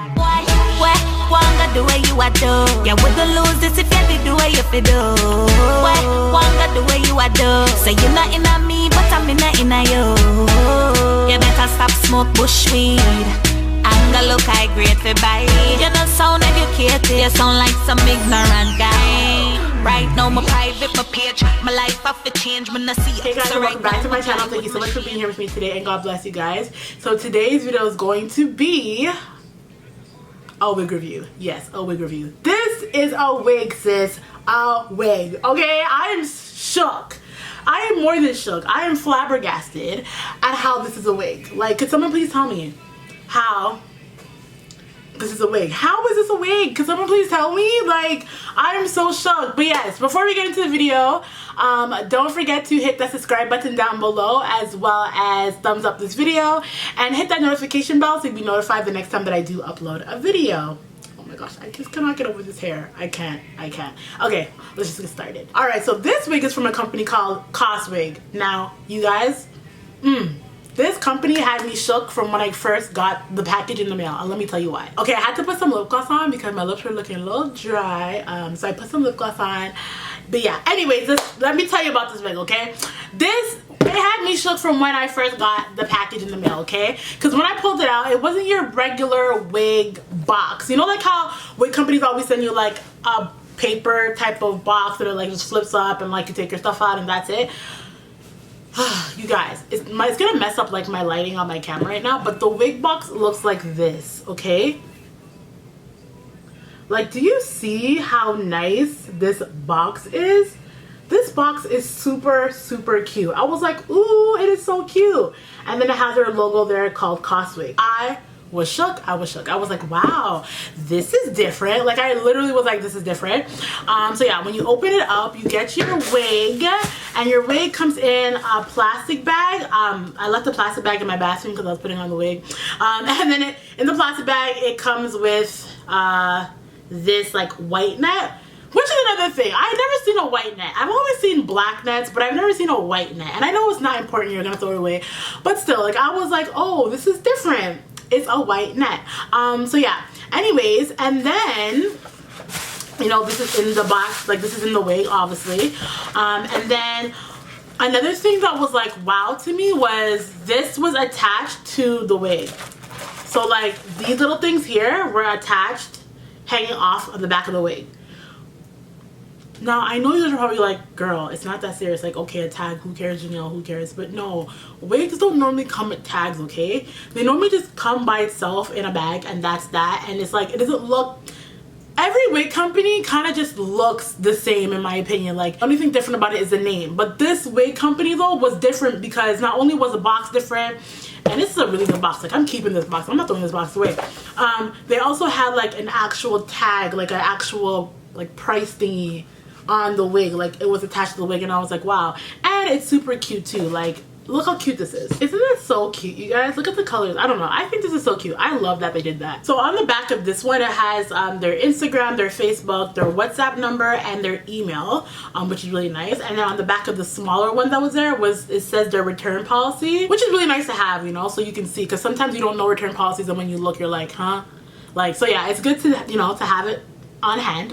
Wanga the way you are do. Yeah, we gon' lose this if you did the way you feel do. Wanga the way you are do. So you're not in a me, but I'm in a you. You better stop smoke bushweed. Anger look I great for buy. You don't sound educated. You sound like some ignorant guy. Right now my private, my page, my life have to change when I see it. Hey guys, so welcome back to my channel. Thank you so much for being here with me today, and God bless you guys. So today's video is going to be a wig review. Yes, a wig review. This is a wig, sis. A wig. Okay, I am shook. I am more than shook. I am flabbergasted at how this is a wig. Like, could someone please tell me how this is a wig? How is this a wig? Could someone please tell me? Like, I am so shocked. But yes, before we get into the video, don't forget to hit that subscribe button down below, as well as thumbs up this video and hit that notification bell so you'll be notified the next time that I do upload a video. Oh my gosh, I just cannot get over this hair. I can't. Okay, let's just get started. All right, so this wig is from a company called Cosswigs. Now, you guys, this company had me shook from when I first got the package in the mail, and let me tell you why. Okay, I had to put some lip gloss on because my lips were looking a little dry, so I put some lip gloss on. But yeah, anyways, let me tell you about this wig, okay? It had me shook from when I first got the package in the mail, okay? Because when I pulled it out, it wasn't your regular wig box. You know, like how wig companies always send you like a paper type of box that it like just flips up and like you take your stuff out and that's it. You guys, it's gonna mess up like my lighting on my camera right now, but the wig box looks like this, okay? Like, do you see how nice this box is? This box is super, super cute. I was like, ooh, it is so cute. And then it has their logo there called Cosswigs. I was shook. I was like, wow, this is different. Like, I literally was like, this is different. So yeah, when you open it up, you get your wig, and your wig comes in a plastic bag. I left the plastic bag in my bathroom because I was putting on the wig. And then in the plastic bag, it comes with this like white net, which is another thing. I've never seen a white net. I've always seen black nets, but I've never seen a white net. And I know it's not important, you're gonna throw it away, but still, like, I was like, oh, this is different. It's a white net. So yeah, anyways, and then, you know, this is in the box, like this is in the wig, obviously. And then another thing that was like wow to me was this was attached to the wig. So like these little things here were attached, hanging off of the back of the wig. Now, I know you guys are probably like, girl, it's not that serious. Like, okay, a tag, who cares, Janelle, who cares? But no, wigs don't normally come with tags, okay? They normally just come by itself in a bag, and that's that. And it's like, it doesn't look, every wig company kind of just looks the same, in my opinion. Like, the only thing different about it is the name. But this wig company, though, was different because not only was the box different, and this is a really good box. Like, I'm keeping this box. I'm not throwing this box away. They also had, like, an actual tag, like, an actual, like, price thingy on the wig. Like, it was attached to the wig, and I was like, wow. And it's super cute, too. Like, look how cute this is. Isn't it so cute, you guys? Look at the colors. I don't know. I think this is so cute. I love that they did that. So on the back of this one, it has their Instagram, their Facebook, their WhatsApp number, and their email, which is really nice. And then on the back of the smaller one that was there, it says their return policy, which is really nice to have, you know, so you can see, because sometimes you don't know return policies, and when you look, you're like, huh? Like, so yeah, it's good to, you know, to have it on hand.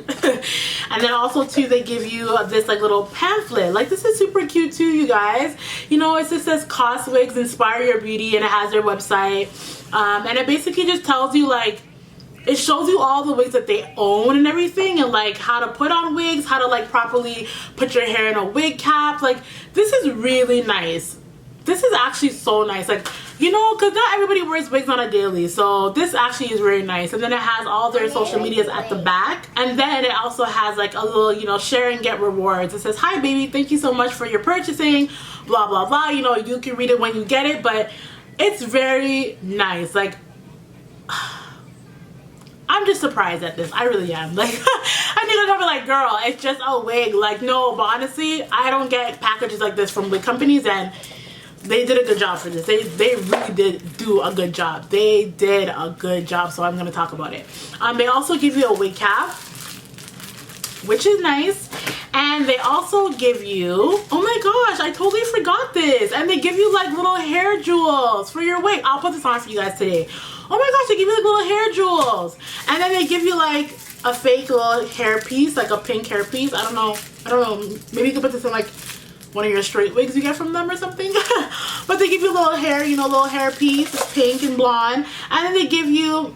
And then also too, they give you this like little pamphlet. Like, this is super cute too, you guys. You know, it just says Cosswigs Inspire Your Beauty, and it has their website, and it basically just tells you, like, it shows you all the wigs that they own and everything, and like how to put on wigs, how to like properly put your hair in a wig cap. Like, this is really nice. This is actually so nice. Like, you know, because not everybody wears wigs on a daily, so this actually is very nice. And then it has all their social medias at the back, and then it also has like a little, you know, share and get rewards. It says, hi baby, thank you so much for your purchasing, blah blah blah. You know, you can read it when you get it, but it's very nice. Like, I'm just surprised at this. I really am. Like, I think I'm probably like, girl, it's just a wig. Like, no, but honestly, I don't get packages like this from wig companies, and they did a good job for this. They really did do a good job. They did a good job, so I'm going to talk about it. They also give you a wig cap, which is nice. And they also give you, oh my gosh, I totally forgot this. And they give you like little hair jewels for your wig. I'll put this on for you guys today. Oh my gosh, they give you like little hair jewels. And then they give you like a fake little hair piece, like a pink hair piece. I don't know, maybe you can put this in like one of your straight wigs you get from them or something. But they give you a little hair, you know, little hair piece. It's pink and blonde. And then they give you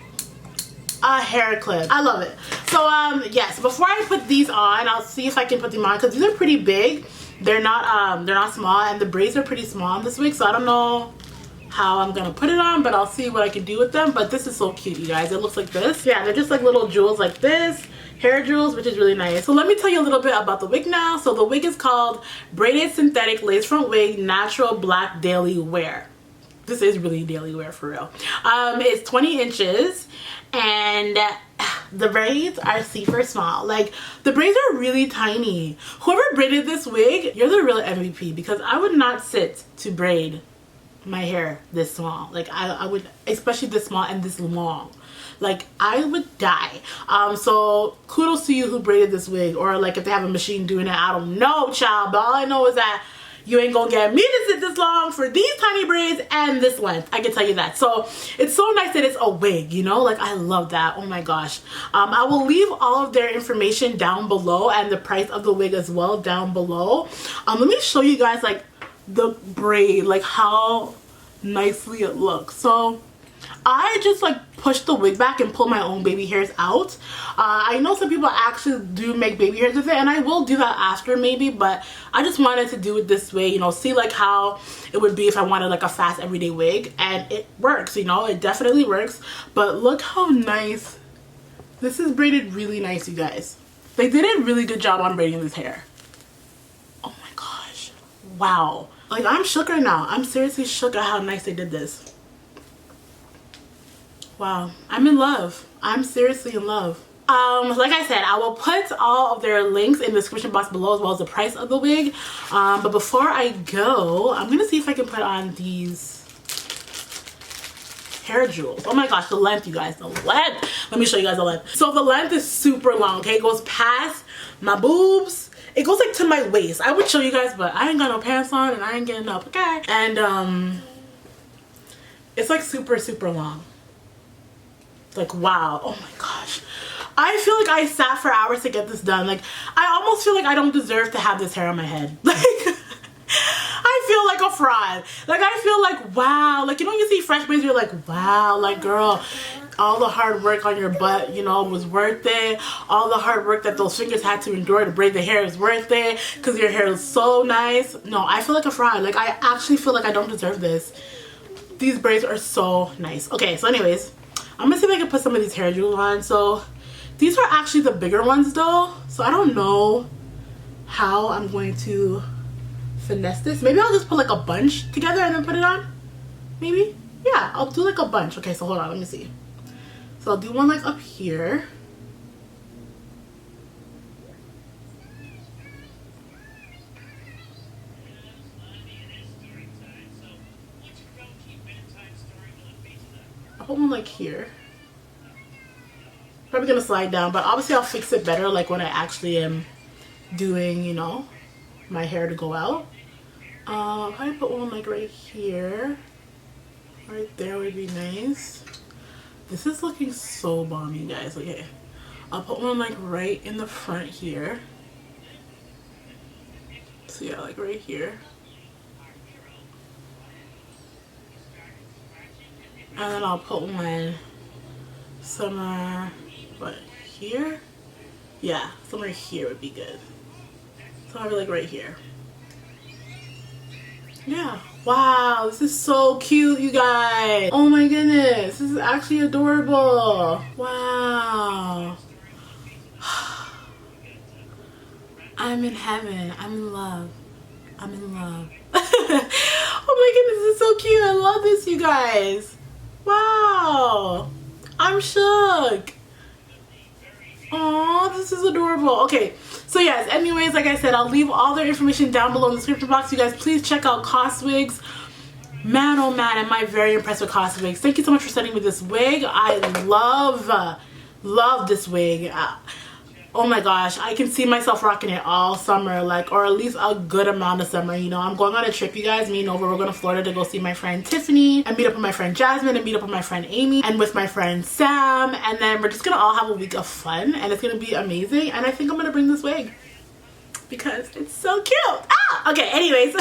a hair clip. I love it. So yes, before I put these on, I'll see if I can put them on because these are pretty big. They're not small, and the braids are pretty small on this wig, so I don't know how I'm gonna put it on, but I'll see what I can do with them. But this is so cute, you guys. It looks like this. Yeah, they're just like little jewels like this, hair jewels, which is really nice. So let me tell you a little bit about the wig now. So the wig is called Braided Synthetic Lace Front Wig Natural Black Daily Wear. This is really daily wear for real. It's 20 inches, and the braids are super small. Like, the braids are really tiny. Whoever braided this wig, you're the real MVP, because I would not sit to braid my hair this small. Like, I would, especially this small and this long. Like, I would die. So kudos to you who braided this wig, or like if they have a machine doing it, I don't know, child, but all I know is that you ain't gonna get me to sit this long for these tiny braids and this length. I can tell you that. So it's so nice that it's a wig, you know? Like, I love that. Oh my gosh. I will leave all of their information down below, and the price of the wig as well down below. Let me show you guys like the braid, like how nicely it looks. So I just like push the wig back and pull my own baby hairs out. I know some people actually do make baby hairs with it, and I will do that after maybe, but I just wanted to do it this way, you know, see like how it would be if I wanted like a fast everyday wig, and it works, you know, it definitely works. But look how nice this is braided. Really nice, you guys. They did a really good job on braiding this hair. Oh my gosh, wow. Like, I'm shook right now. I'm seriously shook at how nice they did this. Wow, I'm in love. I'm seriously in love. Like I said, I will put all of their links in the description box below, as well as the price of the wig. But before I go, I'm gonna see if I can put on these hair jewels. Oh my gosh, the length, you guys, the length. Let me show you guys the length. So the length is super long, okay? It goes past my boobs. It goes like to my waist. I would show you guys, but I ain't got no pants on and I ain't getting up, okay? And it's like super, super long. Like, wow. Oh my gosh, I feel like I sat for hours to get this done. Like, I almost feel like I don't deserve to have this hair on my head. Like, I feel like a fraud. Like, I feel like, wow. Like, you know, you see fresh braids, you're like, wow, like, girl, all the hard work on your butt, you know, was worth it. All the hard work that those fingers had to endure to braid the hair is worth it, because your hair is so nice. No, I feel like a fraud. Like, I actually feel like I don't deserve this. These braids are so nice. Okay, so anyways, I'm gonna see if I can put some of these hair jewels on. So these are actually the bigger ones though, so I don't know how I'm going to finesse this. Maybe I'll just put like a bunch together and then put it on. Maybe, yeah, I'll do like a bunch. Okay, so hold on, let me see. So I'll do one like up here. I'll put one like here. Probably gonna slide down, but obviously I'll fix it better like when I actually am doing, you know, my hair to go out. I'll probably put one like right here. Right there would be nice. This is looking so bomb, you guys. Okay, I'll put one like right in the front here. So yeah, like right here. And then I'll put one somewhere, what, here? Yeah, somewhere here would be good. So I'll be like right here. Yeah. Wow, this is so cute, you guys. Oh my goodness, this is actually adorable. Wow. I'm in heaven. I'm in love. I'm in love. Oh my goodness, this is so cute. I love this, you guys. Wow, I'm shook. Oh, this is adorable. Okay, so yes, anyways, like I said, I'll leave all their information down below in the description box. You guys, please check out Cosswigs. Man, oh man, am I very impressed with Cosswigs. Thank you so much for sending me this wig. I love this wig. oh my gosh, I can see myself rocking it all summer, like, or at least a good amount of summer. You know, I'm going on a trip, you guys. Me and Nova, we're going to Florida to go see my friend Tiffany and meet up with my friend Jasmine and meet up with my friend Amy and with my friend Sam, and then we're just gonna all have a week of fun, and it's gonna be amazing. And I think I'm gonna bring this wig because it's so cute. Okay, anyways.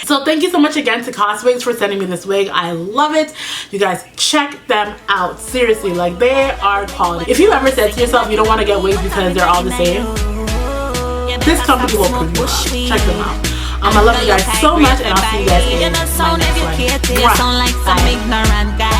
So thank you so much again to Cosswigs for sending me this wig. I love it. You guys, check them out. Seriously, like, they are quality. If you ever said to yourself you don't want to get wigs because they're all the same, this company will prove you wrong. Check them out. I love you guys so much, and I'll see you guys in my next one. Bye.